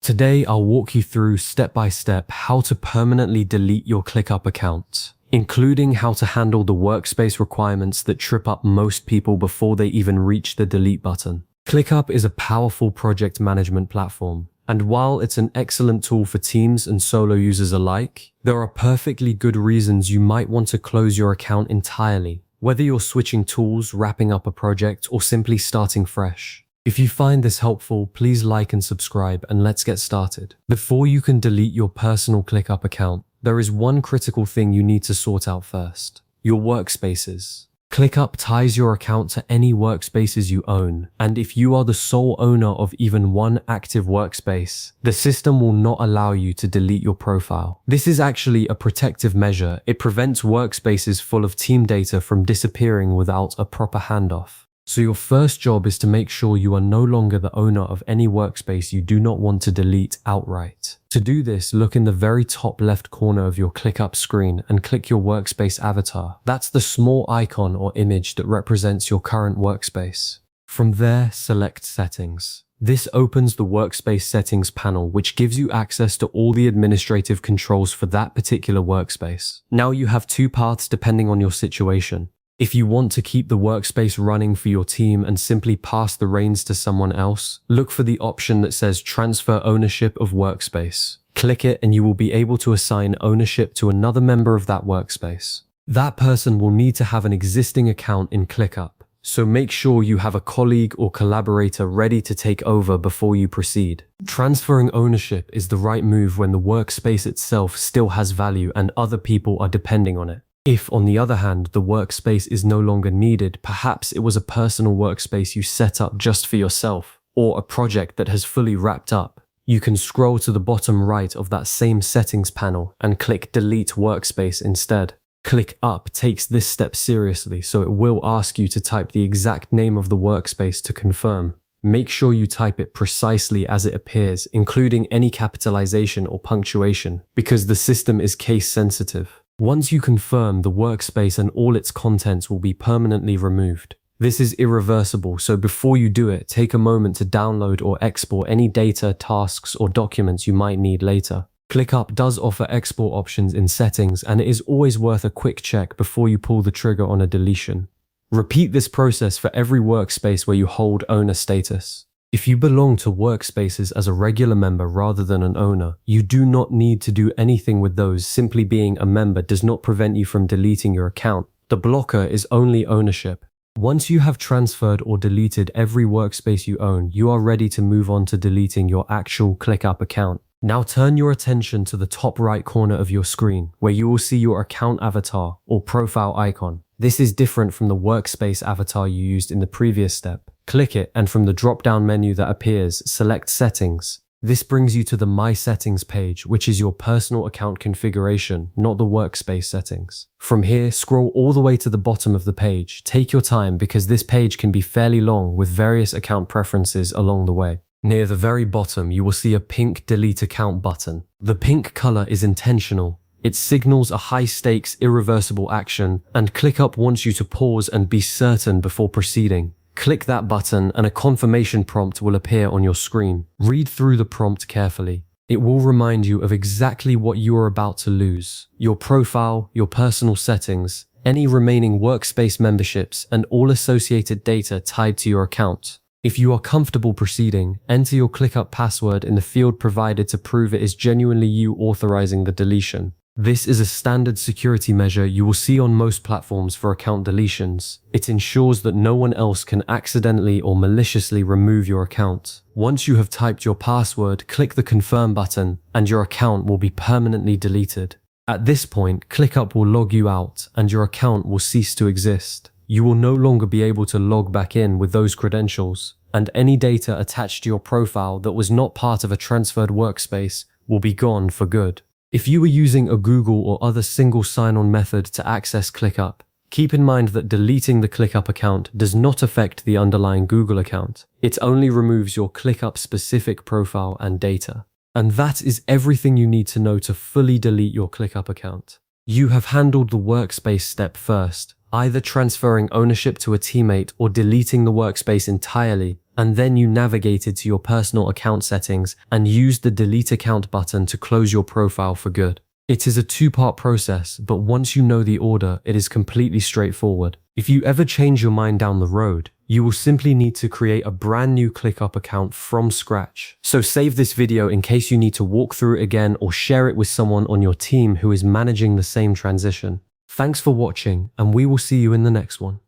Today, I'll walk you through step by step how to permanently delete your ClickUp account, including how to handle the workspace requirements that trip up most people before they even reach the delete button. ClickUp is a powerful project management platform, and while it's an excellent tool for teams and solo users alike, there are perfectly good reasons you might want to close your account entirely, whether you're switching tools, wrapping up a project, or simply starting fresh. If you find this helpful, please like and subscribe, and let's get started. Before you can delete your personal ClickUp account, there is one critical thing you need to sort out first: your workspaces. ClickUp ties your account to any workspaces you own, and if you are the sole owner of even one active workspace, the system will not allow you to delete your profile. This is actually a protective measure. It prevents workspaces full of team data from disappearing without a proper handoff. So your first job is to make sure you are no longer the owner of any workspace you do not want to delete outright. To do this, look in the very top left corner of your ClickUp screen and click your workspace avatar. That's the small icon or image that represents your current workspace. From there, select Settings. This opens the Workspace Settings panel, which gives you access to all the administrative controls for that particular workspace. Now you have two paths depending on your situation. If you want to keep the workspace running for your team and simply pass the reins to someone else, look for the option that says Transfer Ownership of Workspace. Click it and you will be able to assign ownership to another member of that workspace. That person will need to have an existing account in ClickUp, so make sure you have a colleague or collaborator ready to take over before you proceed. Transferring ownership is the right move when the workspace itself still has value and other people are depending on it. If, on the other hand, the workspace is no longer needed, perhaps it was a personal workspace you set up just for yourself, or a project that has fully wrapped up, you can scroll to the bottom right of that same settings panel and click Delete Workspace instead. ClickUp takes this step seriously, so it will ask you to type the exact name of the workspace to confirm. Make sure you type it precisely as it appears, including any capitalization or punctuation, because the system is case sensitive. Once you confirm, the workspace and all its contents will be permanently removed. This is irreversible, so before you do it, take a moment to download or export any data, tasks, or documents you might need later. ClickUp does offer export options in settings, and it is always worth a quick check before you pull the trigger on a deletion. Repeat this process for every workspace where you hold owner status. If you belong to workspaces as a regular member rather than an owner, you do not need to do anything with those. Simply being a member does not prevent you from deleting your account. The blocker is only ownership. Once you have transferred or deleted every workspace you own, you are ready to move on to deleting your actual ClickUp account. Now turn your attention to the top right corner of your screen, where you will see your account avatar or profile icon. This is different from the workspace avatar you used in the previous step. Click it, and from the drop-down menu that appears, select Settings. This brings you to the My Settings page, which is your personal account configuration, not the workspace settings. From here, scroll all the way to the bottom of the page. Take your time because this page can be fairly long with various account preferences along the way. Near the very bottom, you will see a pink Delete Account button. The pink color is intentional. It signals a high-stakes, irreversible action, and ClickUp wants you to pause and be certain before proceeding. Click that button and a confirmation prompt will appear on your screen. Read through the prompt carefully. It will remind you of exactly what you are about to lose: your profile, your personal settings, any remaining workspace memberships, and all associated data tied to your account. If you are comfortable proceeding, enter your ClickUp password in the field provided to prove it is genuinely you authorizing the deletion. This is a standard security measure you will see on most platforms for account deletions. It ensures that no one else can accidentally or maliciously remove your account. Once you have typed your password, click the Confirm button, and your account will be permanently deleted. At this point, ClickUp will log you out, and your account will cease to exist. You will no longer be able to log back in with those credentials, and any data attached to your profile that was not part of a transferred workspace will be gone for good. If you were using a Google or other single sign-on method to access ClickUp, keep in mind that deleting the ClickUp account does not affect the underlying Google account. It only removes your ClickUp specific profile and data. And that is everything you need to know to fully delete your ClickUp account. You have handled the workspace step first, either transferring ownership to a teammate or deleting the workspace entirely, and then you navigated to your personal account settings and used the delete account button to close your profile for good. It is a two-part process, but once you know the order, it is completely straightforward. If you ever change your mind down the road, you will simply need to create a brand new ClickUp account from scratch. So save this video in case you need to walk through it again or share it with someone on your team who is managing the same transition. Thanks for watching, and we will see you in the next one.